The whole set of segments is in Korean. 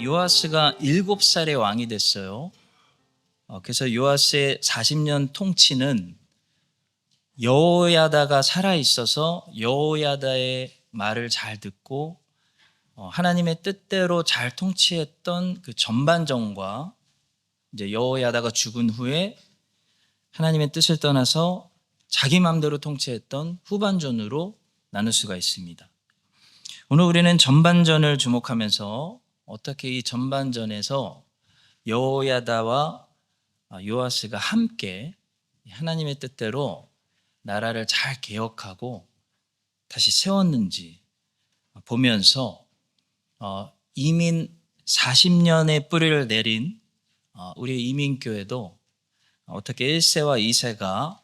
요아스가 7살에 왕이 됐어요. 그래서 요아스의 40년 통치는 여호야다가 살아 있어서 여호야다의 말을 잘 듣고 하나님의 뜻대로 잘 통치했던 그 전반전과 이제 여호야다가 죽은 후에 하나님의 뜻을 떠나서 자기 마음대로 통치했던 후반전으로 나눌 수가 있습니다. 오늘 우리는 전반전을 주목하면서 어떻게 이 전반전에서 여호야다와 요아스가 함께 하나님의 뜻대로 나라를 잘 개혁하고 다시 세웠는지 보면서 이민 40년의 뿌리를 내린 우리 이민교회도 어떻게 1세와 2세가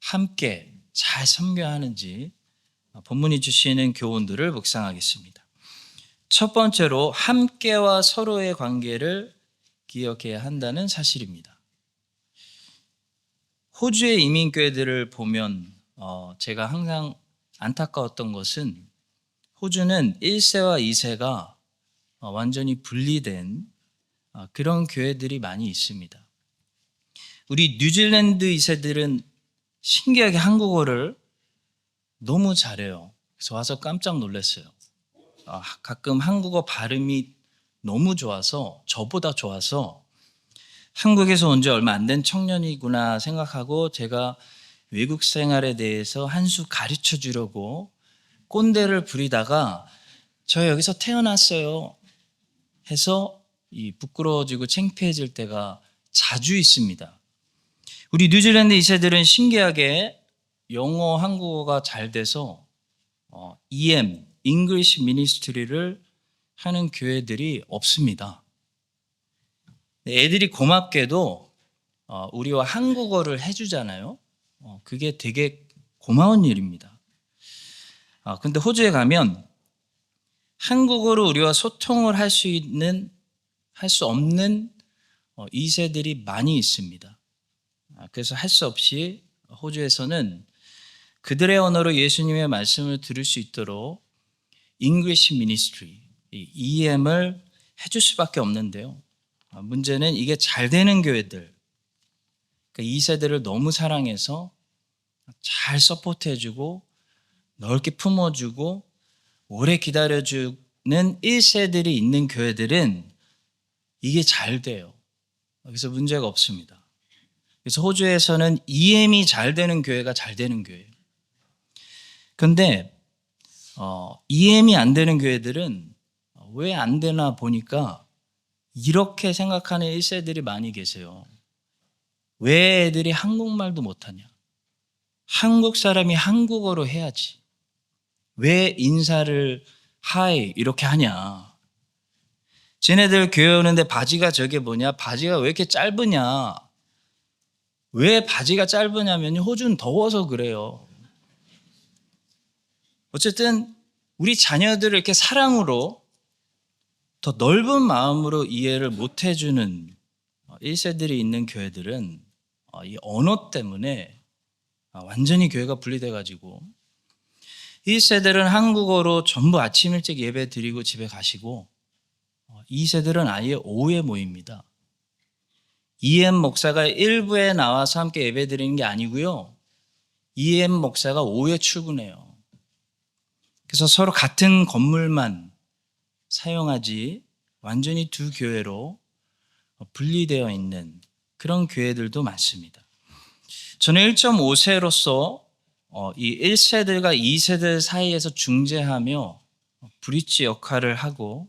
함께 잘 섬겨하는지 본문이 주시는 교훈들을 묵상하겠습니다. 첫 번째로 함께와 서로의 관계를 기억해야 한다는 사실입니다. 호주의 이민교회들을 보면 제가 항상 안타까웠던 것은 호주는 1세와 2세가 완전히 분리된 그런 교회들이 많이 있습니다. 우리 뉴질랜드 2세들은 신기하게 한국어를 너무 잘해요. 그래서 와서 깜짝 놀랐어요. 가끔 한국어 발음이 너무 좋아서, 저보다 좋아서 한국에서 온 지 얼마 안 된 청년이구나 생각하고 제가 외국 생활에 대해서 한 수 가르쳐 주려고 꼰대를 부리다가 저 여기서 태어났어요 해서 부끄러워지고 창피해질 때가 자주 있습니다. 우리 뉴질랜드 2세들은 신기하게 영어, 한국어가 잘 돼서 EM, English Ministry를 하는 교회들이 없습니다. 애들이 고맙게도 우리와 한국어를 해주잖아요. 그게 되게 고마운 일입니다. 근데 호주에 가면 한국어로 우리와 소통을 할 수 없는 2세들이 많이 있습니다. 그래서 할 수 없이 호주에서는 그들의 언어로 예수님의 말씀을 들을 수 있도록 English Ministry, EM을 해줄 수밖에 없는데요. 문제는 이게 잘 되는 교회들, 그러니까 2세들을 너무 사랑해서 잘 서포트해주고 넓게 품어주고 오래 기다려주는 1세들이 있는 교회들은 이게 잘 돼요. 그래서 문제가 없습니다. 그래서 호주에서는 EM이 잘 되는 교회가 잘 되는 교회예요. 그런데 EM이 안 되는 교회들은 왜 안 되나 보니까 이렇게 생각하는 1세들이 많이 계세요. 왜 애들이 한국말도 못하냐? 한국 사람이 한국어로 해야지. 왜 인사를 하이 이렇게 하냐? 쟤네들 교회 오는데 바지가 저게 뭐냐? 바지가 왜 이렇게 짧으냐? 왜 바지가 짧으냐면 호주는 더워서 그래요. 어쨌든 우리 자녀들을 이렇게 사랑으로 더 넓은 마음으로 이해를 못 해주는 1세들이 있는 교회들은 이 언어 때문에 완전히 교회가 분리돼가지고 1세들은 한국어로 전부 아침 일찍 예배 드리고 집에 가시고 2세들은 아예 오후에 모입니다. EM 목사가 일부에 나와서 함께 예배 드리는 게 아니고요. EM 목사가 오후에 출근해요. 그래서 서로 같은 건물만 사용하지 완전히 두 교회로 분리되어 있는 그런 교회들도 많습니다. 저는 1.5세로서 이 1세들과 2세들 사이에서 중재하며 브릿지 역할을 하고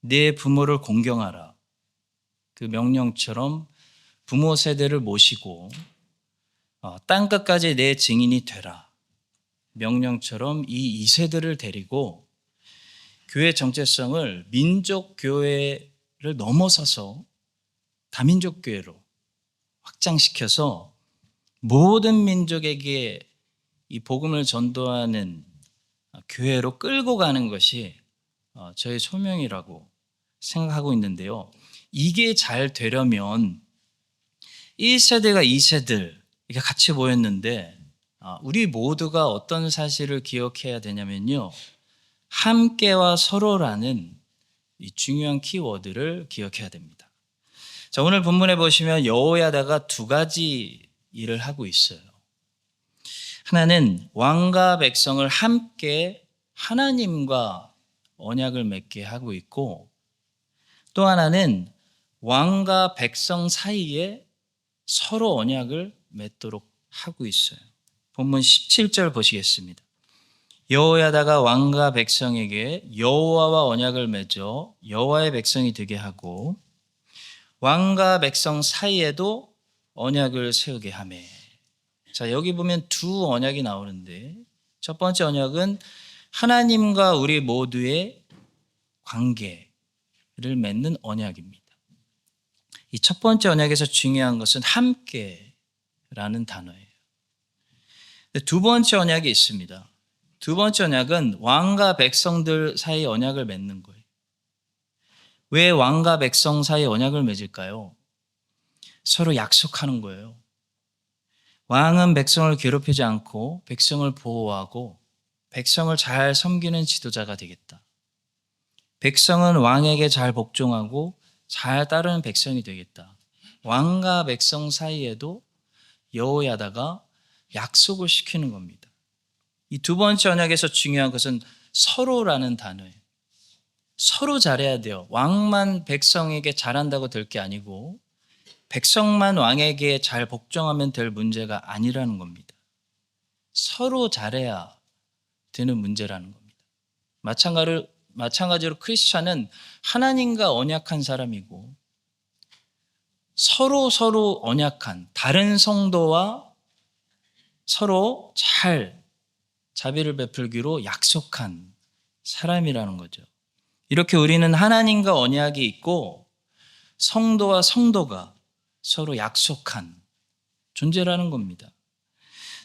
내 부모를 공경하라. 그 명령처럼 부모 세대를 모시고 땅끝까지 내 증인이 되라. 명령처럼 이 2세들을 데리고 교회 정체성을 민족 교회를 넘어서서 다민족 교회로 확장시켜서 모든 민족에게 이 복음을 전도하는 교회로 끌고 가는 것이 저의 소명이라고 생각하고 있는데요. 이게 잘 되려면 1세대가 2세들 이게 같이 모였는데 우리 모두가 어떤 사실을 기억해야 되냐면요. 함께와 서로라는 이 중요한 키워드를 기억해야 됩니다. 자, 오늘 본문에 보시면 여호야다가 두 가지 일을 하고 있어요. 하나는 왕과 백성을 함께 하나님과 언약을 맺게 하고 있고, 또 하나는 왕과 백성 사이에 서로 언약을 맺도록 하고 있어요. 본문 17절 보시겠습니다. 여호야다가 왕과 백성에게 여호와와 언약을 맺어 여호와의 백성이 되게 하고 왕과 백성 사이에도 언약을 세우게 하며. 자, 여기 보면 두 언약이 나오는데, 첫 번째 언약은 하나님과 우리 모두의 관계를 맺는 언약입니다. 이 첫 번째 언약에서 중요한 것은 함께라는 단어예요. 두 번째 언약이 있습니다. 두 번째 언약은 왕과 백성들 사이 언약을 맺는 거예요. 왜 왕과 백성 사이 언약을 맺을까요? 서로 약속하는 거예요. 왕은 백성을 괴롭히지 않고 백성을 보호하고 백성을 잘 섬기는 지도자가 되겠다. 백성은 왕에게 잘 복종하고 잘 따르는 백성이 되겠다. 왕과 백성 사이에도 여호야다가 약속을 시키는 겁니다. 이 두 번째 언약에서 중요한 것은 서로라는 단어예요. 서로 잘해야 돼요. 왕만 백성에게 잘한다고 될 게 아니고 백성만 왕에게 잘 복종하면 될 문제가 아니라는 겁니다. 서로 잘해야 되는 문제라는 겁니다. 마찬가지로 크리스찬은 하나님과 언약한 사람이고 서로 언약한 다른 성도와 서로 잘 자비를 베풀기로 약속한 사람이라는 거죠. 이렇게 우리는 하나님과 언약이 있고 성도와 성도가 서로 약속한 존재라는 겁니다.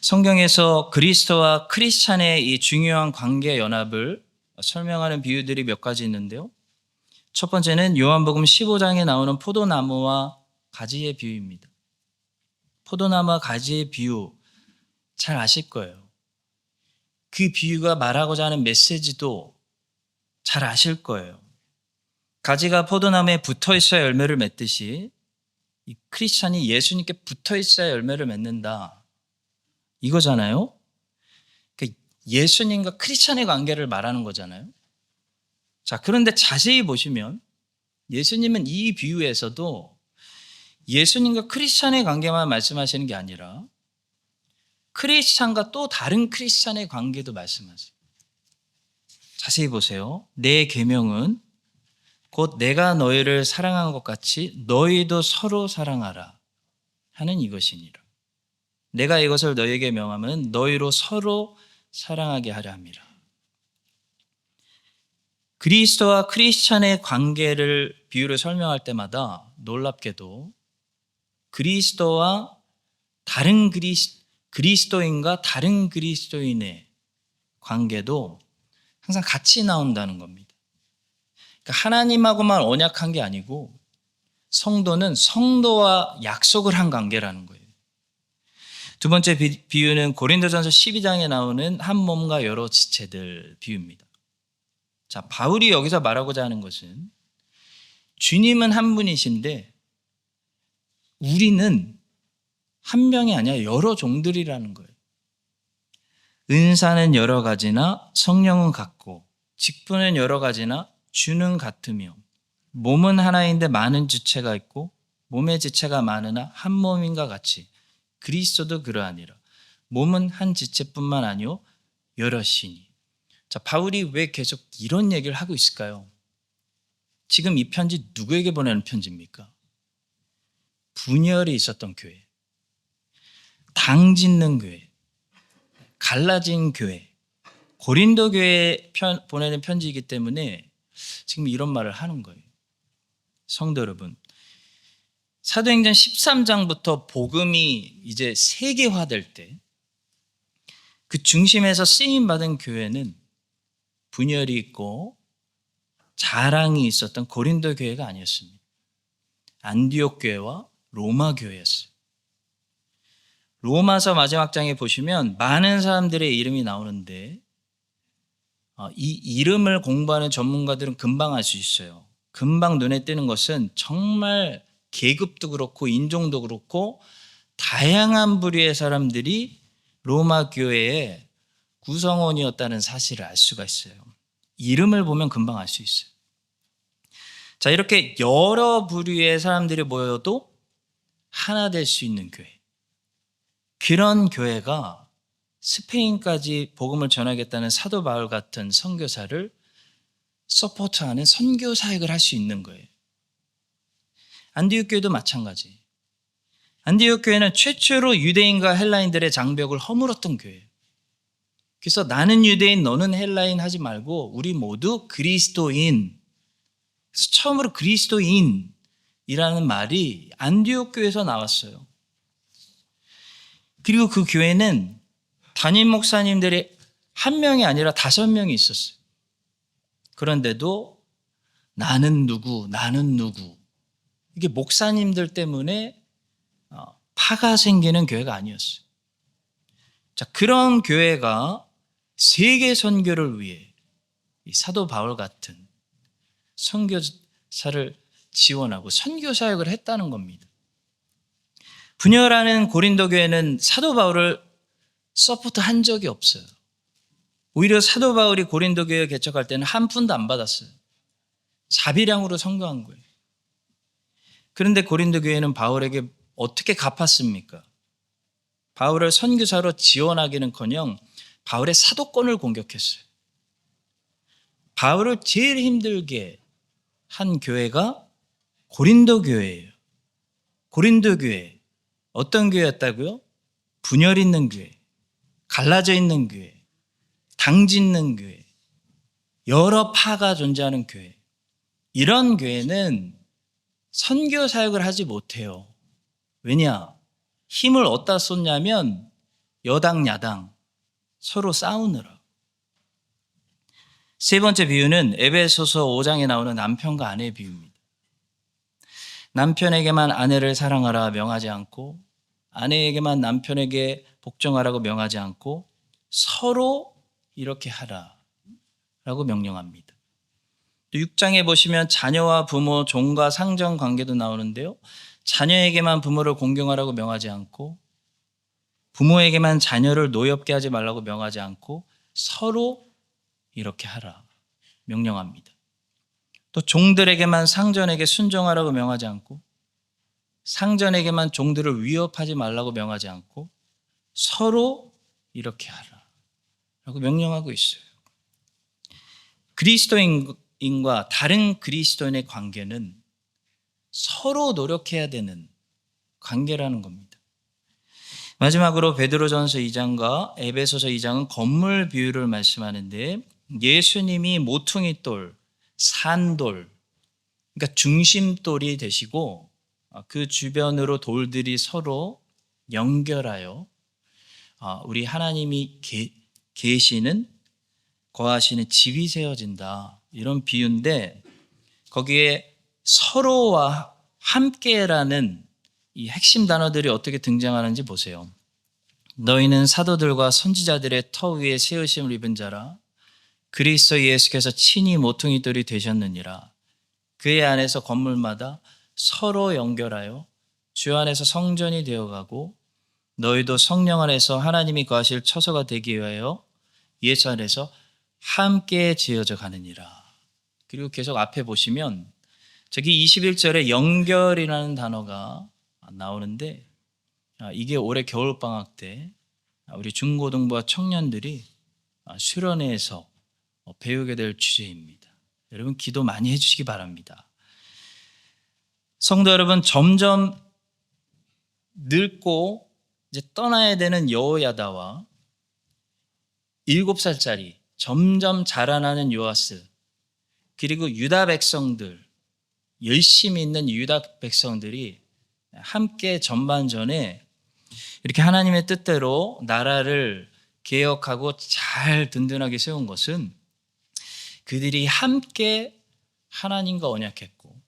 성경에서 그리스도와 크리스찬의 이 중요한 관계 연합을 설명하는 비유들이 몇 가지 있는데요. 첫 번째는 요한복음 15장에 나오는 포도나무와 가지의 비유입니다. 포도나무와 가지의 비유 잘 아실 거예요. 그 비유가 말하고자 하는 메시지도 잘 아실 거예요. 가지가 포도나무에 붙어 있어야 열매를 맺듯이 이 크리스찬이 예수님께 붙어 있어야 열매를 맺는다. 이거잖아요. 그러니까 예수님과 크리스찬의 관계를 말하는 거잖아요. 자, 그런데 자세히 보시면 예수님은 이 비유에서도 예수님과 크리스찬의 관계만 말씀하시는 게 아니라 크리스찬과 또 다른 크리스찬의 관계도 말씀하세요. 자세히 보세요. 내 계명은 곧 내가 너희를 사랑한 것 같이 너희도 서로 사랑하라 하는 이것이니라. 내가 이것을 너희에게 명하면 너희로 서로 사랑하게 하려 함이라. 그리스도와 크리스찬의 관계를 비유를 설명할 때마다 놀랍게도 그리스도와 다른 그리스도인과 다른 그리스도인의 관계도 항상 같이 나온다는 겁니다. 그러니까 하나님하고만 언약한 게 아니고 성도는 성도와 약속을 한 관계라는 거예요. 두 번째 비유는 고린도전서 12장에 나오는 한 몸과 여러 지체들 비유입니다. 자, 바울이 여기서 말하고자 하는 것은 주님은 한 분이신데 우리는 한 명이 아니라 여러 종들이라는 거예요. 은사는 여러 가지나 성령은 같고 직분은 여러 가지나 주는 같으며 몸은 하나인데 많은 지체가 있고 몸의 지체가 많으나 한 몸인가 같이 그리스도도 그러하니라. 몸은 한 지체뿐만 아니요 여럿이니. 자, 바울이 왜 계속 이런 얘기를 하고 있을까요? 지금 이 편지 누구에게 보내는 편지입니까? 분열이 있었던 교회, 당 짓는 교회, 갈라진 교회, 고린도 교회에 보내는 편지이기 때문에 지금 이런 말을 하는 거예요. 성도 여러분, 사도행전 13장부터 복음이 이제 세계화될 때 그 중심에서 쓰임받은 교회는 분열이 있고 자랑이 있었던 고린도 교회가 아니었습니다. 안디옥 교회와 로마 교회였어요. 로마서 마지막 장에 보시면 많은 사람들의 이름이 나오는데 이 이름을 공부하는 전문가들은 금방 알 수 있어요. 금방 눈에 띄는 것은 정말 계급도 그렇고 인종도 그렇고 다양한 부류의 사람들이 로마 교회의 구성원이었다는 사실을 알 수가 있어요. 이름을 보면 금방 알 수 있어요. 자, 이렇게 여러 부류의 사람들이 모여도 하나 될 수 있는 교회. 그런 교회가 스페인까지 복음을 전하겠다는 사도 바울 같은 선교사를 서포트하는 선교 사역을 할 수 있는 거예요. 안디옥 교회도 마찬가지. 안디옥 교회는 최초로 유대인과 헬라인들의 장벽을 허물었던 교회예요. 그래서 나는 유대인, 너는 헬라인 하지 말고 우리 모두 그리스도인. 그래서 처음으로 그리스도인이라는 말이 안디옥 교회에서 나왔어요. 그리고 그 교회는 담임 목사님들이 한 명이 아니라 5명이 있었어요. 그런데도 나는 누구, 이게 목사님들 때문에 파가 생기는 교회가 아니었어요. 자, 그런 교회가 세계 선교를 위해 사도 바울 같은 선교사를 지원하고 선교 사역을 했다는 겁니다. 분열하는 고린도 교회는 사도 바울을 서포트한 적이 없어요. 오히려 사도 바울이 고린도 교회 개척할 때는 한 푼도 안 받았어요. 자비량으로 선교한 거예요. 그런데 고린도 교회는 바울에게 어떻게 갚았습니까? 바울을 선교사로 지원하기는커녕 바울의 사도권을 공격했어요. 바울을 제일 힘들게 한 교회가 고린도 교회예요. 고린도 교회. 어떤 교회였다고요? 분열 있는 교회, 갈라져 있는 교회, 당짓는 교회, 여러 파가 존재하는 교회. 이런 교회는 선교 사역을 하지 못해요. 왜냐? 힘을 어디다 쏟냐면 여당, 야당 서로 싸우느라. 세 번째 비유는 에베소서 5장에 나오는 남편과 아내의 비유입니다. 남편에게만 아내를 사랑하라 명하지 않고 아내에게만 남편에게 복종하라고 명하지 않고 서로 이렇게 하라라고 명령합니다. 또 6장에 보시면 자녀와 부모, 종과 상정 관계도 나오는데요. 자녀에게만 부모를 공경하라고 명하지 않고 부모에게만 자녀를 노엽게 하지 말라고 명하지 않고 서로 이렇게 하라 명령합니다. 또 종들에게만 상전에게 순종하라고 명하지 않고 상전에게만 종들을 위협하지 말라고 명하지 않고 서로 이렇게 하라라고 명령하고 있어요. 그리스도인과 다른 그리스도인의 관계는 서로 노력해야 되는 관계라는 겁니다. 마지막으로 베드로전서 2장과 에베소서 2장은 건물 비유를 말씀하는데 예수님이 모퉁이 돌, 산돌, 그러니까 중심돌이 되시고 그 주변으로 돌들이 서로 연결하여 우리 하나님이 계시는 거하시는 집이 세워진다. 이런 비유인데 거기에 서로와 함께라는 이 핵심 단어들이 어떻게 등장하는지 보세요. 너희는 사도들과 선지자들의 터 위에 세우심을 입은 자라 그리스도 예수께서 친히 모퉁이돌이 되셨느니라. 그의 안에서 건물마다 서로 연결하여 주 안에서 성전이 되어가고 너희도 성령 안에서 하나님이 거하실 처소가 되기 위하여 예수 안에서 함께 지어져 가느니라. 그리고 계속 앞에 보시면 저기 21절에 연결이라는 단어가 나오는데 이게 올해 겨울방학 때 우리 중고등부와 청년들이 수련회에서 배우게 될 주제입니다. 여러분 기도 많이 해주시기 바랍니다. 성도 여러분, 점점 늙고 이제 떠나야 되는 여호야다와 7살짜리 점점 자라나는 요아스 그리고 유다 백성들 열심히 있는 유다 백성들이 함께 전반전에 이렇게 하나님의 뜻대로 나라를 개혁하고 잘 든든하게 세운 것은 그들이 함께 하나님과 언약했고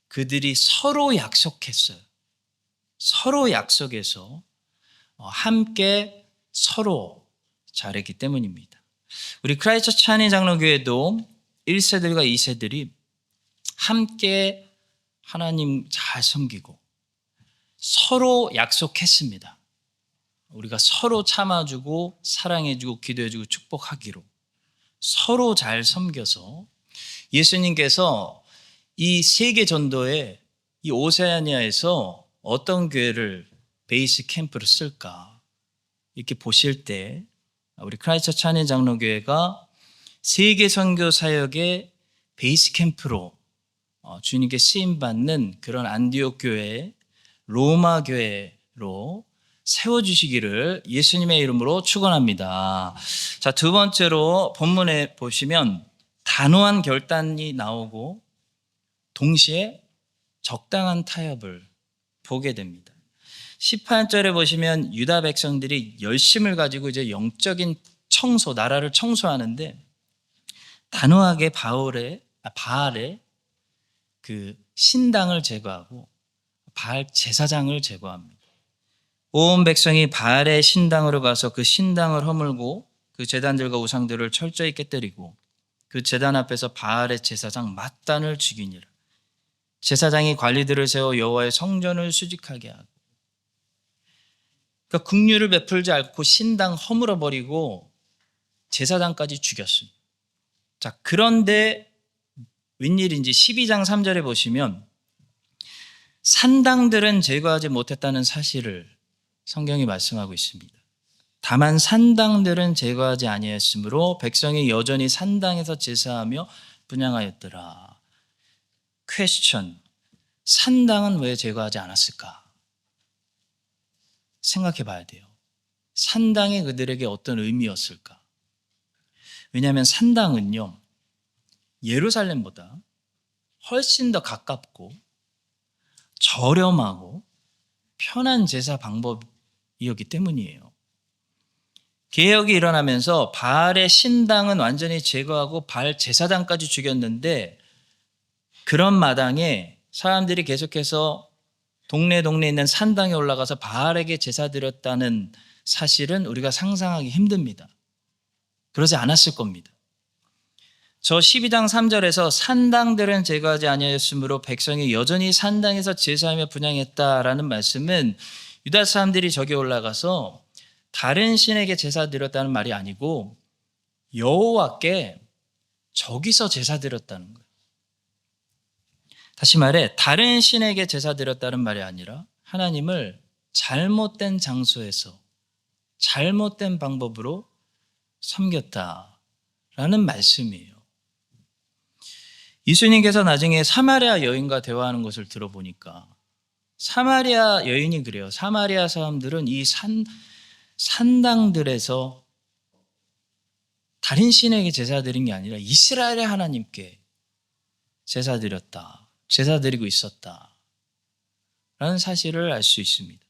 그들이 서로 약속했어요. 서로 약속해서 함께 서로 잘했기 때문입니다. 우리 크라이스트 처치 한인 장로교회도 1세들과 2세들이 함께 하나님 잘 섬기고 서로 약속했습니다. 우리가 서로 참아주고 사랑해주고 기도해주고 축복하기로 서로 잘 섬겨서 예수님께서 이 세계 전도에 이 오세아니아에서 어떤 교회를 베이스 캠프로 쓸까 이렇게 보실 때 우리 크라이스트 처치 한인 장로교회가 세계 선교 사역의 베이스 캠프로 주님께 쓰임 받는 그런 안디옥 교회, 로마 교회로 세워주시기를 예수님의 이름으로 축원합니다. 자, 두 번째로 본문에 보시면 단호한 결단이 나오고 동시에 적당한 타협을 보게 됩니다. 18절에 보시면 유다 백성들이 열심을 가지고 이제 영적인 청소, 나라를 청소하는데 단호하게 바알의 그 신당을 제거하고 바알 제사장을 제거합니다. 온 백성이 바알의 신당으로 가서 그 신당을 허물고 그 제단들과 우상들을 철저히 깨뜨리고 그 제단 앞에서 바알의 제사장 맏단을 죽이니라. 제사장이 관리들을 세워 여호와의 성전을 수직하게 하고, 그러니까 긍휼을 베풀지 않고 신당 허물어 버리고 제사장까지 죽였습니다. 자, 그런데 웬일인지 12장 3절에 보시면 산당들은 제거하지 못했다는 사실을 성경이 말씀하고 있습니다. 다만 산당들은 제거하지 아니하였으므로 백성이 여전히 산당에서 제사하며 분향하였더라. 퀘스천, 산당은 왜 제거하지 않았을까? 생각해 봐야 돼요. 산당이 그들에게 어떤 의미였을까? 왜냐하면 산당은요, 예루살렘보다 훨씬 더 가깝고 저렴하고 편한 제사 방법이었기 때문이에요. 개혁이 일어나면서 바알의 신당은 완전히 제거하고 바알 제사장까지 죽였는데 그런 마당에 사람들이 계속해서 동네에 있는 산당에 올라가서 바알에게 제사 드렸다는 사실은 우리가 상상하기 힘듭니다. 그러지 않았을 겁니다. 저 12장 3절에서 산당들은 제거하지 아니하였으므로 백성이 여전히 산당에서 제사하며 분향했다라는 말씀은 유다 사람들이 저기 올라가서 다른 신에게 제사 드렸다는 말이 아니고 여호와께 저기서 제사 드렸다는 거예요. 다시 말해 다른 신에게 제사 드렸다는 말이 아니라 하나님을 잘못된 장소에서 잘못된 방법으로 섬겼다라는 말씀이에요. 예수님께서 나중에 사마리아 여인과 대화하는 것을 들어보니까 사마리아 여인이 그래요. 사마리아 사람들은 이 산당들에서 다른 신에게 제사 드린 게 아니라 이스라엘의 하나님께 제사 드렸다. 제사 드리고 있었다. 라는 사실을 알 수 있습니다.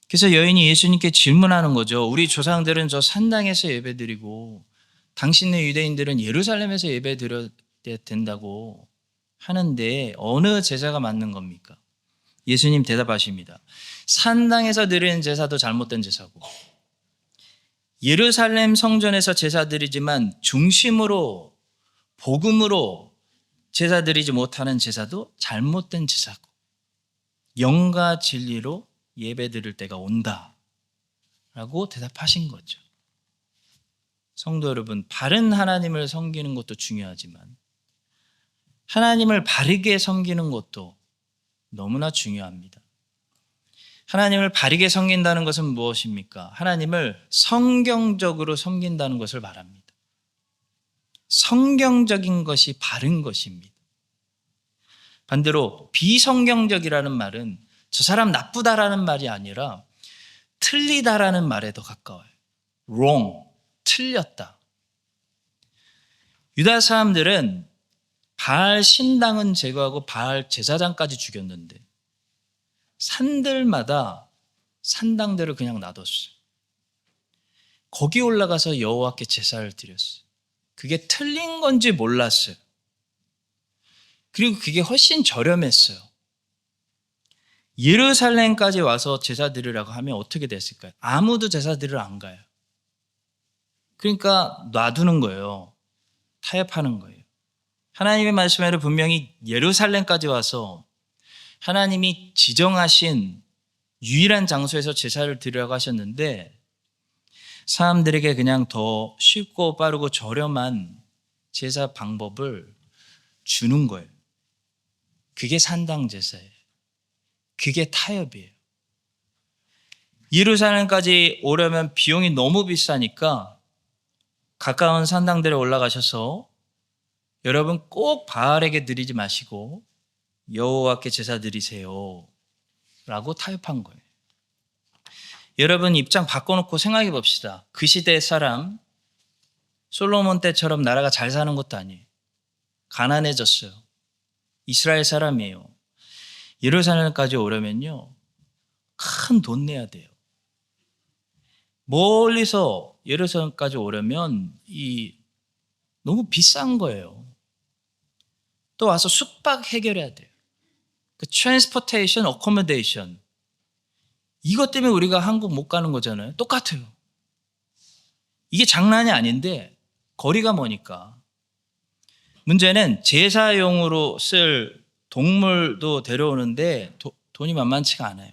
그래서 여인이 예수님께 질문하는 거죠. 우리 조상들은 저 산당에서 예배 드리고 당신네 유대인들은 예루살렘에서 예배 드려야 된다고 하는데 어느 제사가 맞는 겁니까? 예수님 대답하십니다. 산당에서 드리는 제사도 잘못된 제사고 예루살렘 성전에서 제사 드리지만 중심으로 복음으로 제사 드리지 못하는 제사도 잘못된 제사고 영과 진리로 예배 드릴 때가 온다라고 대답하신 거죠. 성도 여러분, 바른 하나님을 섬기는 것도 중요하지만 하나님을 바르게 섬기는 것도 너무나 중요합니다. 하나님을 바르게 섬긴다는 것은 무엇입니까? 하나님을 성경적으로 섬긴다는 것을 말합니다. 성경적인 것이 바른 것입니다. 반대로 비성경적이라는 말은 저 사람 나쁘다라는 말이 아니라 틀리다라는 말에 더 가까워요. wrong, 틀렸다. 유다 사람들은 바알 신당은 제거하고 바알 제사장까지 죽였는데 산들마다 산당들을 그냥 놔뒀어요. 거기 올라가서 여호와께 제사를 드렸어요. 그게 틀린 건지 몰랐어요. 그리고 그게 훨씬 저렴했어요. 예루살렘까지 와서 제사 드리라고 하면 어떻게 됐을까요? 아무도 제사 드리러 안 가요. 그러니까 놔두는 거예요. 타협하는 거예요. 하나님의 말씀에는 분명히 예루살렘까지 와서 하나님이 지정하신 유일한 장소에서 제사를 드리라고 하셨는데 사람들에게 그냥 더 쉽고 빠르고 저렴한 제사 방법을 주는 거예요. 그게 산당 제사예요. 그게 타협이에요. 예루살렘까지 오려면 비용이 너무 비싸니까 가까운 산당들에 올라가셔서 여러분 꼭 바알에게 드리지 마시고 여호와께 제사 드리세요 라고 타협한 거예요. 여러분 입장 바꿔놓고 생각해 봅시다. 그 시대의 사람, 솔로몬 때처럼 나라가 잘 사는 것도 아니에요. 가난해졌어요. 이스라엘 사람이에요. 예루살렘까지 오려면요 큰 돈 내야 돼요. 멀리서 예루살렘까지 오려면 너무 비싼 거예요. 또 와서 숙박 해결해야 돼요. 그 트랜스포테이션, 어코모데이션 이것 때문에 우리가 한국 못 가는 거잖아요. 똑같아요. 이게 장난이 아닌데 거리가 머니까. 문제는 제사용으로 쓸 동물도 데려오는데 돈이 만만치가 않아요.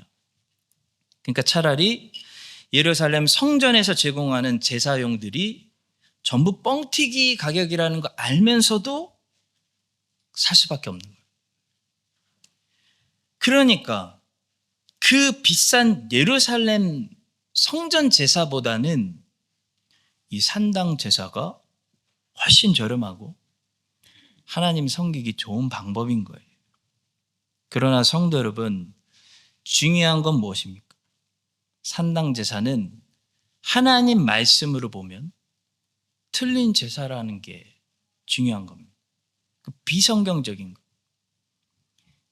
그러니까 차라리 예루살렘 성전에서 제공하는 제사용들이 전부 뻥튀기 가격이라는 거 알면서도 살 수밖에 없는 거예요. 그러니까 그 비싼 예루살렘 성전 제사보다는 이 산당 제사가 훨씬 저렴하고 하나님 섬기기 좋은 방법인 거예요. 그러나 성도 여러분, 중요한 건 무엇입니까? 산당 제사는 하나님 말씀으로 보면 틀린 제사라는 게 중요한 겁니다. 비성경적인 거.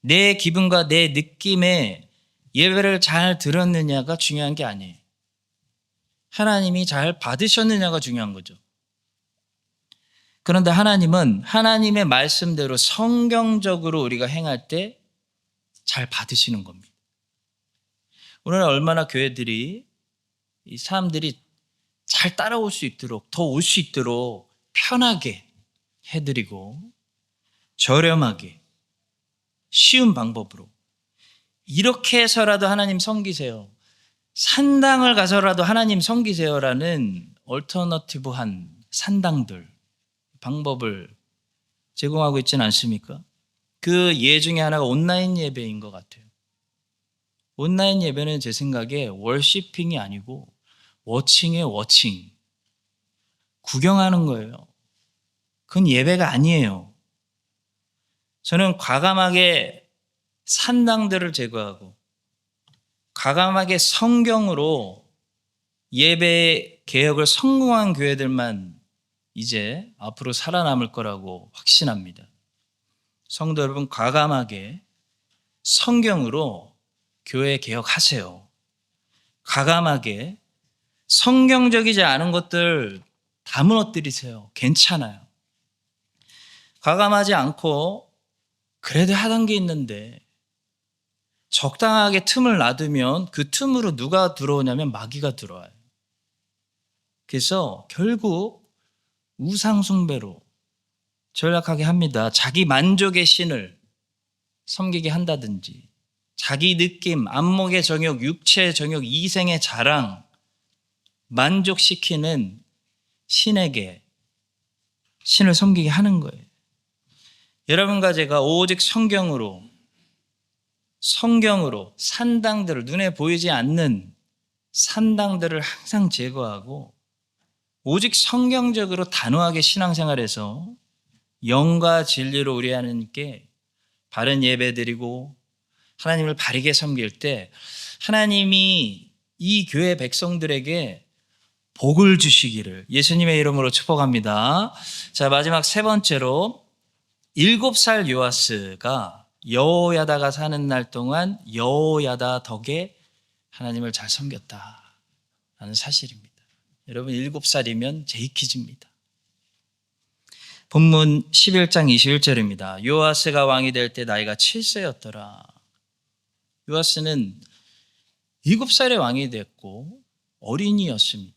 내 기분과 내 느낌에 예배를 잘 들었느냐가 중요한 게 아니에요. 하나님이 잘 받으셨느냐가 중요한 거죠. 그런데 하나님은 하나님의 말씀대로 성경적으로 우리가 행할 때 잘 받으시는 겁니다. 오늘 얼마나 교회들이 이 사람들이 잘 따라올 수 있도록 더 올 수 있도록 편하게 해드리고 저렴하게 쉬운 방법으로 이렇게 해서라도 하나님 섬기세요. 산당을 가서라도 하나님 섬기세요라는 얼터너티브한 산당들 방법을 제공하고 있지는 않습니까? 그 예 중에 하나가 온라인 예배인 것 같아요. 온라인 예배는 제 생각에 월시핑이 아니고 워칭이에요. 워칭. 구경하는 거예요. 그건 예배가 아니에요. 저는 과감하게 산당들을 제거하고 과감하게 성경으로 예배 개혁을 성공한 교회들만 이제 앞으로 살아남을 거라고 확신합니다. 성도 여러분, 과감하게 성경으로 교회 개혁하세요. 과감하게 성경적이지 않은 것들 다 무너뜨리세요. 괜찮아요. 과감하지 않고 그래도 하던 게 있는데 적당하게 틈을 놔두면 그 틈으로 누가 들어오냐면 마귀가 들어와요. 그래서 결국 우상숭배로 전락하게 합니다. 자기 만족의 신을 섬기게 한다든지 자기 느낌, 안목의 정욕, 육체의 정욕, 이생의 자랑 만족시키는 신에게 신을 섬기게 하는 거예요. 여러분과 제가 오직 성경으로 산당들을 눈에 보이지 않는 산당들을 항상 제거하고 오직 성경적으로 단호하게 신앙생활해서 영과 진리로 우리 하나님께 바른 예배드리고 하나님을 바르게 섬길 때 하나님이 이 교회 백성들에게 복을 주시기를 예수님의 이름으로 축복합니다. 자, 마지막 세 번째로 7살 요아스가 여호야다가 사는 날 동안 여호야다 덕에 하나님을 잘 섬겼다라는 사실입니다. 여러분 7살이면 제이키즈입니다. 본문 11장 21절입니다. 요아스가 왕이 될 때 나이가 7세였더라. 요아스는 7살의 왕이 됐고 어린이였습니다.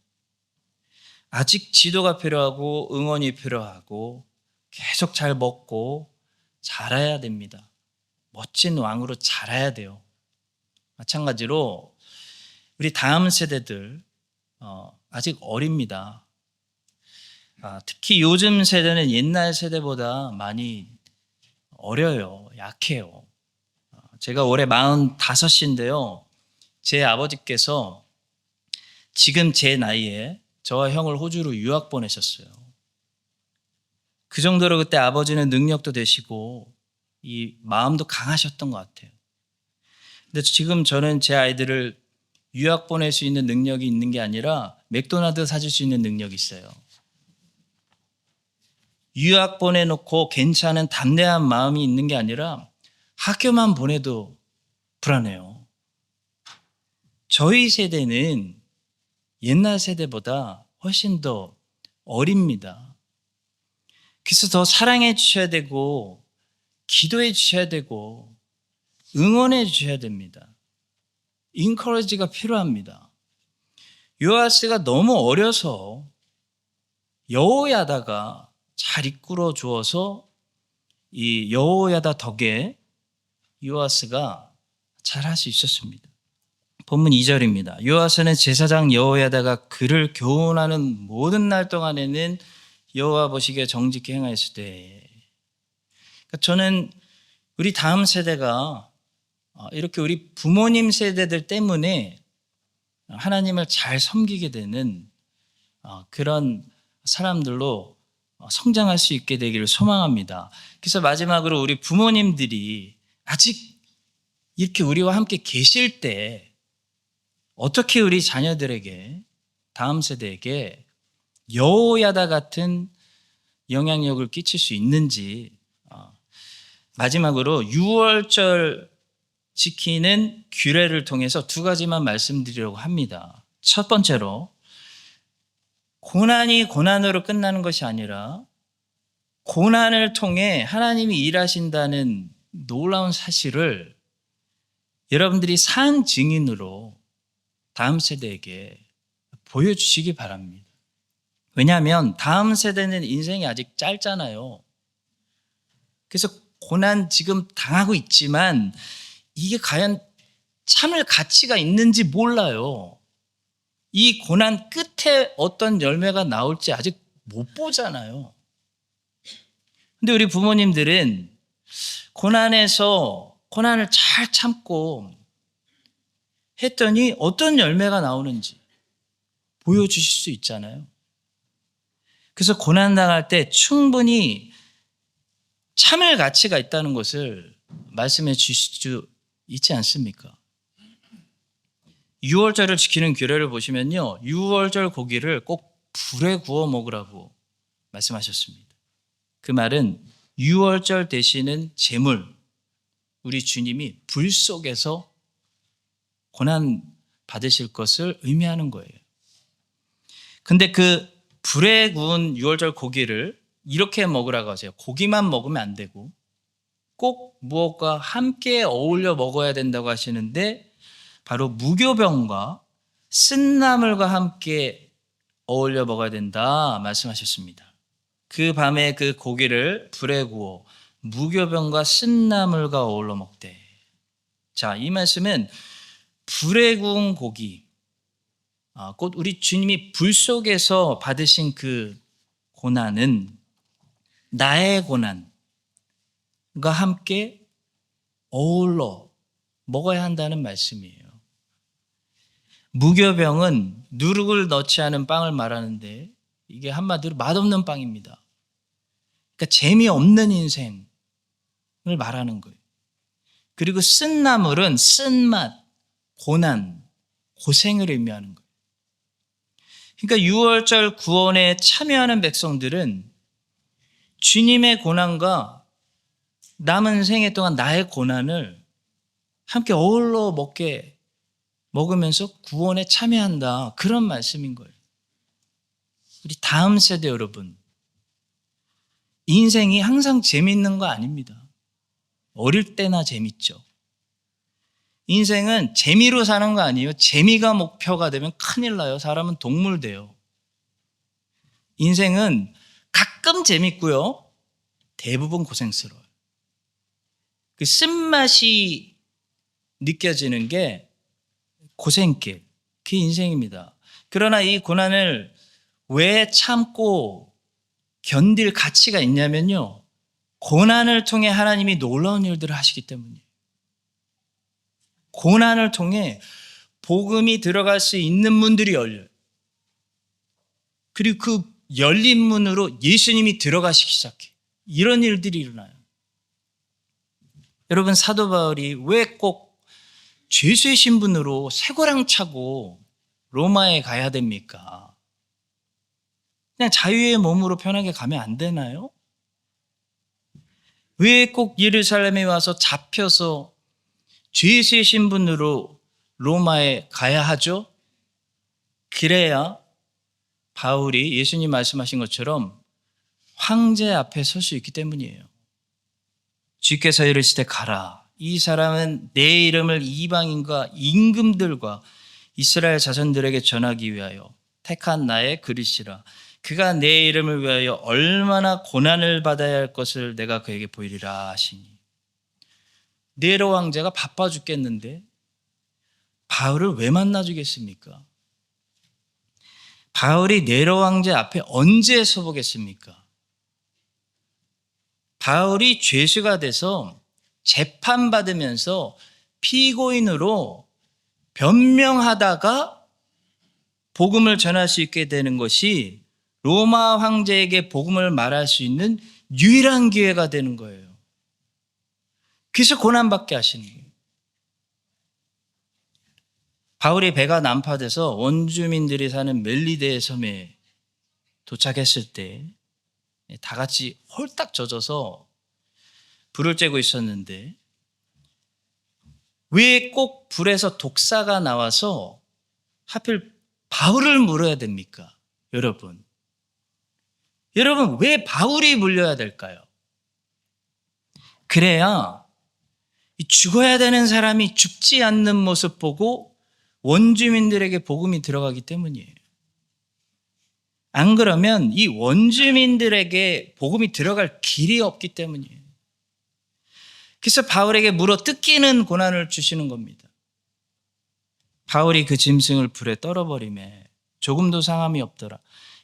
아직 지도가 필요하고 응원이 필요하고 계속 잘 먹고 자라야 됩니다. 멋진 왕으로 자라야 돼요. 마찬가지로 우리 다음 세대들 아직 어립니다. 특히 요즘 세대는 옛날 세대보다 많이 어려요. 약해요. 제가 올해 45인데요. 제 아버지께서 지금 제 나이에 저와 형을 호주로 유학 보내셨어요. 그 정도로 그때 아버지는 능력도 되시고 이 마음도 강하셨던 것 같아요. 근데 지금 저는 제 아이들을 유학 보낼 수 있는 능력이 있는 게 아니라 맥도날드 사줄 수 있는 능력이 있어요. 유학 보내놓고 괜찮은 담대한 마음이 있는 게 아니라 학교만 보내도 불안해요. 저희 세대는 옛날 세대보다 훨씬 더 어립니다. 그래서 더 사랑해 주셔야 되고 기도해 주셔야 되고 응원해 주셔야 됩니다. 인커리지가 필요합니다. 요아스가 너무 어려서 여호야다가 잘 이끌어 주어서 이 여호야다 덕에 요아스가 잘할 수 있었습니다. 본문 2절입니다. 요아스는 제사장 여호야다가 그를 교훈하는 모든 날 동안에는 여호와 보시기에 정직히 행하였을 때, 그러니까 저는 우리 다음 세대가 이렇게 우리 부모님 세대들 때문에 하나님을 잘 섬기게 되는 그런 사람들로 성장할 수 있게 되기를 소망합니다. 그래서 마지막으로 우리 부모님들이 아직 이렇게 우리와 함께 계실 때 어떻게 우리 자녀들에게, 다음 세대에게 여호야다 같은 영향력을 끼칠 수 있는지, 마지막으로 6월절 지키는 규례를 통해서 2가지만 말씀드리려고 합니다. 첫 번째로, 고난이 고난으로 끝나는 것이 아니라 고난을 통해 하나님이 일하신다는 놀라운 사실을 여러분들이 산 증인으로 다음 세대에게 보여주시기 바랍니다. 왜냐하면 다음 세대는 인생이 아직 짧잖아요. 그래서 고난 지금 당하고 있지만 이게 과연 참을 가치가 있는지 몰라요. 이 고난 끝에 어떤 열매가 나올지 아직 못 보잖아요. 근데 우리 부모님들은 고난에서 고난을 잘 참고 했더니 어떤 열매가 나오는지 보여주실 수 있잖아요. 그래서 고난당할 때 충분히 참을 가치가 있다는 것을 말씀해 주실 수 있지 않습니까? 6월절을 지키는 규례를 보시면요, 6월절 고기를 꼭 불에 구워 먹으라고 말씀하셨습니다. 그 말은 6월절 되시는 제물, 우리 주님이 불 속에서 고난 받으실 것을 의미하는 거예요. 근데 그 불에 구운 6월절 고기를 이렇게 먹으라고 하세요. 고기만 먹으면 안 되고 꼭 무엇과 함께 어울려 먹어야 된다고 하시는데, 바로 무교병과 쓴나물과 함께 어울려 먹어야 된다 말씀하셨습니다. 그 밤에 그 고기를 불에 구워 무교병과 쓴나물과 어울려 먹되. 자, 이 말씀은 불에 구운 고기, 곧 우리 주님이 불 속에서 받으신 그 고난은 나의 고난과 함께 어울러 먹어야 한다는 말씀이에요. 무교병은 누룩을 넣지 않은 빵을 말하는데 이게 한마디로 맛없는 빵입니다. 그러니까 재미없는 인생을 말하는 거예요. 그리고 쓴나물은 쓴맛, 고난, 고생을 의미하는 거예요. 그러니까 6월절 구원에 참여하는 백성들은 주님의 고난과 남은 생애 동안 나의 고난을 함께 어울러 먹으면서 구원에 참여한다, 그런 말씀인 거예요. 우리 다음 세대 여러분, 인생이 항상 재밌는 거 아닙니다. 어릴 때나 재밌죠. 인생은 재미로 사는 거 아니에요. 재미가 목표가 되면 큰일 나요. 사람은 동물 돼요. 인생은 가끔 재밌고요. 대부분 고생스러워요. 그 쓴맛이 느껴지는 게 고생길, 그게 인생입니다. 그러나 이 고난을 왜 참고 견딜 가치가 있냐면요. 고난을 통해 하나님이 놀라운 일들을 하시기 때문이에요. 고난을 통해 복음이 들어갈 수 있는 문들이 열려요. 그리고 그 열린 문으로 예수님이 들어가시기 시작해요. 이런 일들이 일어나요. 여러분, 사도 바울이 왜 꼭 죄수의 신분으로 쇠고랑 차고 로마에 가야 됩니까? 그냥 자유의 몸으로 편하게 가면 안 되나요? 왜 꼭 예루살렘에 와서 잡혀서 죄수의 신분으로 로마에 가야 하죠? 그래야 바울이 예수님 말씀하신 것처럼 황제 앞에 설 수 있기 때문이에요. 주께서 이르시되 가라. 이 사람은 내 이름을 이방인과 임금들과 이스라엘 자손들에게 전하기 위하여 택한 나의 그리스라. 그가 내 이름을 위하여 얼마나 고난을 받아야 할 것을 내가 그에게 보이리라 하시니. 네로 왕제가 바빠 죽겠는데 바울을 왜 만나 주겠습니까? 바울이 네로 왕제 앞에 언제 서보겠습니까? 바울이 죄수가 돼서 재판받으면서 피고인으로 변명하다가 복음을 전할 수 있게 되는 것이 로마 황제에게 복음을 말할 수 있는 유일한 기회가 되는 거예요. 그래서 고난받게 하시는 거예요. 바울이 배가 난파돼서 원주민들이 사는 멜리데 섬에 도착했을 때 다 같이 홀딱 젖어서 불을 쬐고 있었는데 왜 꼭 불에서 독사가 나와서 하필 바울을 물어야 됩니까? 여러분 왜 바울이 물려야 될까요? 그래야 죽어야 되는 사람이 죽지 않는 모습 보고 원주민들에게 복음이 들어가기 때문이에요. 안 그러면 이 원주민들에게 복음이 들어갈 길이 없기 때문이에요. 그래서 바울에게 물어 뜯기는 고난을 주시는 겁니다. 바울이 그 짐승을 불에 떨어버리매 조금도 상함이 없더라.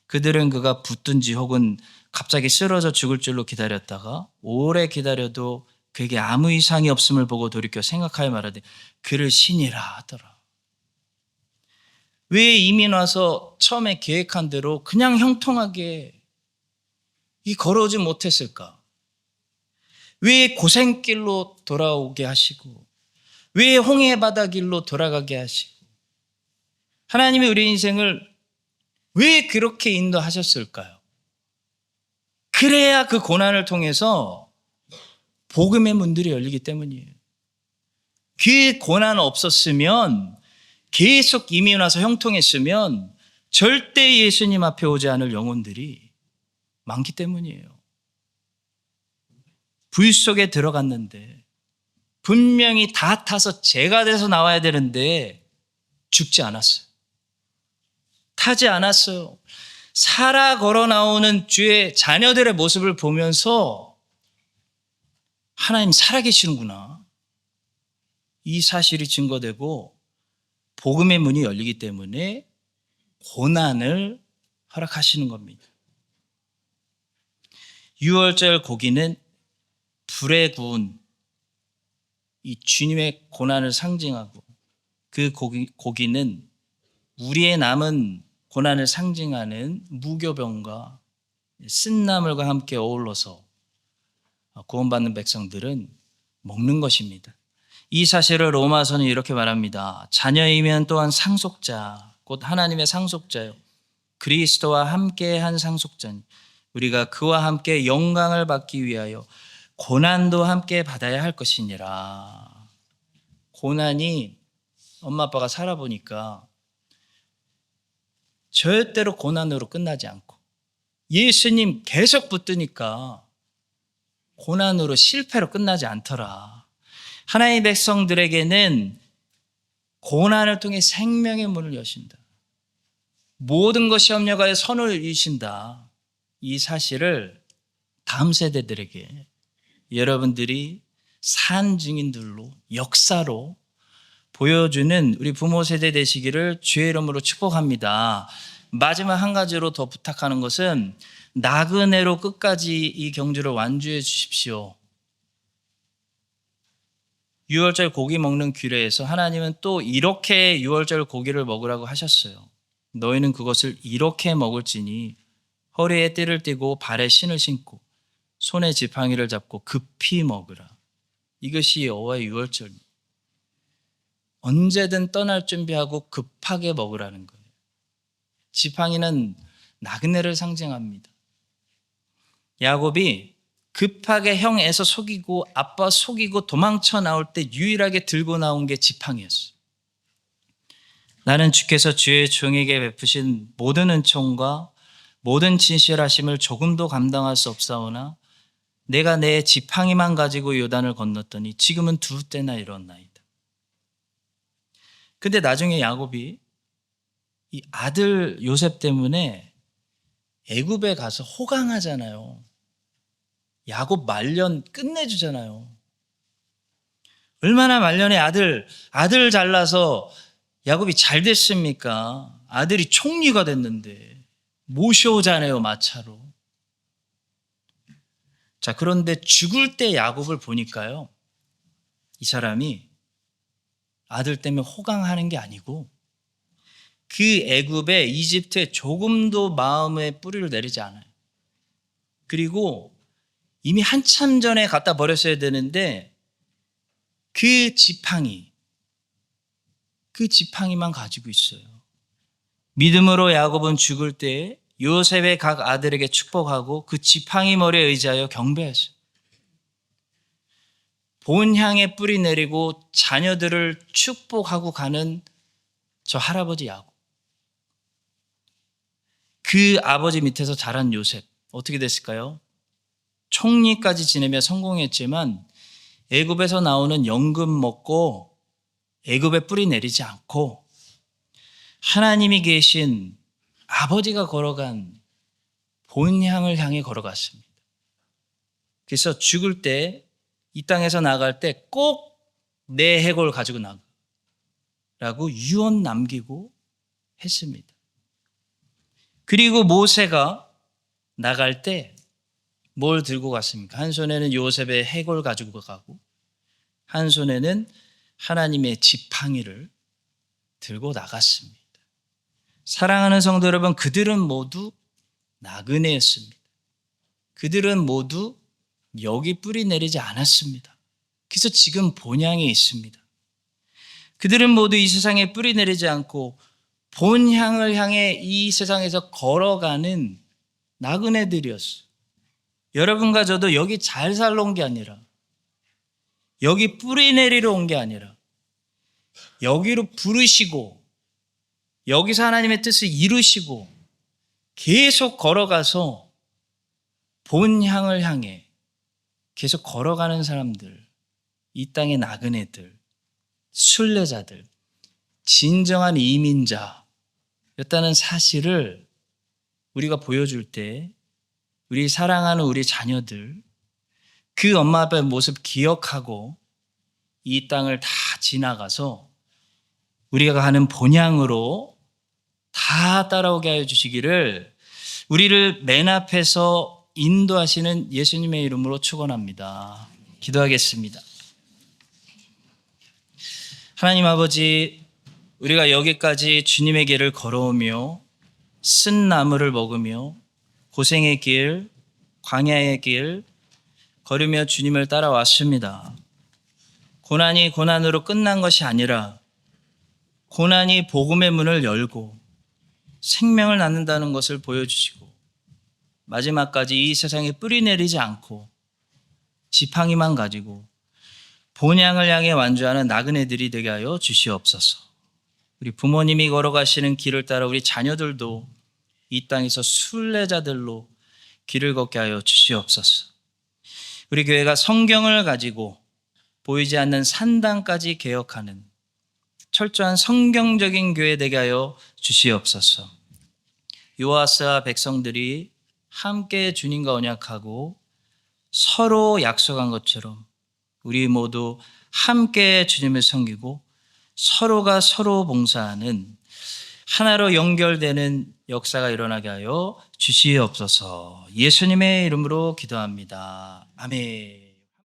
그들은 그가 붙든지 혹은 갑자기 쓰러져 죽을 줄로 기다렸다가 오래 기다려도 그에게 아무 이상이 없음을 보고 돌이켜 생각하여 말하되 그를 신이라 하더라. 왜 이민 와서 처음에 계획한 대로 그냥 형통하게 걸어오지 못했을까? 왜 고생길로 돌아오게 하시고 왜 홍해 바다길로 돌아가게 하시고 하나님이 우리 인생을 왜 그렇게 인도하셨을까요? 그래야 그 고난을 통해서 복음의 문들이 열리기 때문이에요. 그 고난 없었으면 계속 이민 와서 형통했으면 절대 예수님 앞에 오지 않을 영혼들이 많기 때문이에요. 불 속에 들어갔는데 분명히 다 타서 재가 돼서 나와야 되는데 죽지 않았어요. 타지 않았어요. 살아 걸어 나오는 주의 자녀들의 모습을 보면서 하나님 살아계시는구나. 이 사실이 증거되고 복음의 문이 열리기 때문에 고난을 허락하시는 겁니다. 유월절 고기는 불에 구운 이 주님의 고난을 상징하고 그 고기는 우리의 남은 고난을 상징하는 무교병과 쓴나물과 함께 어울러서 구원받는 백성들은 먹는 것입니다. 이 사실을 로마서는 이렇게 말합니다. 자녀이면 또한 상속자, 곧 하나님의 상속자요. 그리스도와 함께 한 상속자니 우리가 그와 함께 영광을 받기 위하여 고난도 함께 받아야 할 것이니라. 고난이 엄마 아빠가 살아보니까 절대로 고난으로 끝나지 않고 예수님 계속 붙드니까 고난으로 실패로 끝나지 않더라. 하나님의 백성들에게는 고난을 통해 생명의 문을 여신다. 모든 것이 협력하여 선을 이루신다. 이 사실을 다음 세대들에게 여러분들이 산 증인들로 역사로 보여주는 우리 부모 세대 되시기를 주의 이름으로 축복합니다. 마지막 한 가지로 더 부탁하는 것은 나그네로 끝까지 이 경주를 완주해 주십시오. 6월절 고기 먹는 규례에서 하나님은 또 이렇게 6월절 고기를 먹으라고 하셨어요. 너희는 그것을 이렇게 먹을지니 허리에 띠를 띠고 발에 신을 신고 손에 지팡이를 잡고 급히 먹으라. 이것이 여호와의 6월절. 언제든 떠날 준비하고 급하게 먹으라는 거예요. 지팡이는 나그네를 상징합니다. 야곱이 급하게 형 에서 속이고 아빠 속이고 도망쳐 나올 때 유일하게 들고 나온 게 지팡이였어요. 나는 주께서 주의 종에게 베푸신 모든 은총과 모든 진실하심을 조금도 감당할 수 없사오나 내가 내 지팡이만 가지고 요단을 건넜더니 지금은 두 때나 이렇나이다. 근데 나중에 야곱이 이 아들 요셉 때문에 애굽에 가서 호강하잖아요. 야곱 말년 끝내주잖아요. 얼마나 말년에 아들 잘나서 야곱이 잘 됐습니까? 아들이 총리가 됐는데 모셔오잖아요, 마차로. 자, 그런데 죽을 때 야곱을 보니까요, 이 사람이 아들 때문에 호강하는 게 아니고 그 애굽에 이집트에 조금도 마음의 뿌리를 내리지 않아요. 그리고 이미 한참 전에 갖다 버렸어야 되는데 그 지팡이만 가지고 있어요. 믿음으로 야곱은 죽을 때 요셉의 각 아들에게 축복하고 그 지팡이 머리에 의지하여 경배했어요. 본향에 뿌리 내리고 자녀들을 축복하고 가는 저 할아버지 야곱. 그 아버지 밑에서 자란 요셉 어떻게 됐을까요? 총리까지 지내며 성공했지만 애굽에서 나오는 연금 먹고 애굽에 뿌리 내리지 않고 하나님이 계신 아버지가 걸어간 본향을 향해 걸어갔습니다. 그래서 죽을 때 이 땅에서 나갈 때 꼭 내 해골 가지고 나가라고 유언 남기고 했습니다. 그리고 모세가 나갈 때 뭘 들고 갔습니까? 한 손에는 요셉의 해골 가지고 가고 한 손에는 하나님의 지팡이를 들고 나갔습니다. 사랑하는 성도 여러분, 그들은 모두 나그네였습니다. 그들은 모두 여기 뿌리 내리지 않았습니다. 그래서 지금 본향에 있습니다. 그들은 모두 이 세상에 뿌리 내리지 않고 본향을 향해 이 세상에서 걸어가는 나그네들이었어요. 여러분과 저도 여기 잘 살러 온 게 아니라 여기 뿌리 내리러 온 게 아니라 여기로 부르시고 여기서 하나님의 뜻을 이루시고 계속 걸어가서 본향을 향해 계속 걸어가는 사람들, 이 땅의 나그네들, 순례자들, 진정한 이민자였다는 사실을 우리가 보여줄 때 우리 사랑하는 우리 자녀들, 그 엄마 아빠의 모습 기억하고 이 땅을 다 지나가서 우리가 가는 본향으로 다 따라오게 하여 주시기를 우리를 맨 앞에서 인도하시는 예수님의 이름으로 축원합니다. 기도하겠습니다. 하나님 아버지, 우리가 여기까지 주님의 길을 걸어오며 쓴 나무를 먹으며 고생의 길, 광야의 길 걸으며 주님을 따라왔습니다. 고난이 고난으로 끝난 것이 아니라 고난이 복음의 문을 열고 생명을 낳는다는 것을 보여주시고 마지막까지 이 세상에 뿌리 내리지 않고 지팡이만 가지고 본향을 향해 완주하는 나그네들이 되게 하여 주시옵소서. 우리 부모님이 걸어가시는 길을 따라 우리 자녀들도 이 땅에서 순례자들로 길을 걷게 하여 주시옵소서. 우리 교회가 성경을 가지고 보이지 않는 산당까지 개혁하는 철저한 성경적인 교회 되게 하여 주시옵소서. 요아스와 백성들이 함께 주님과 언약하고 서로 약속한 것처럼 우리 모두 함께 주님을 섬기고 서로가 서로 봉사하는 하나로 연결되는 역사가 일어나게 하여 주시옵소서. 예수님의 이름으로 기도합니다. 아멘.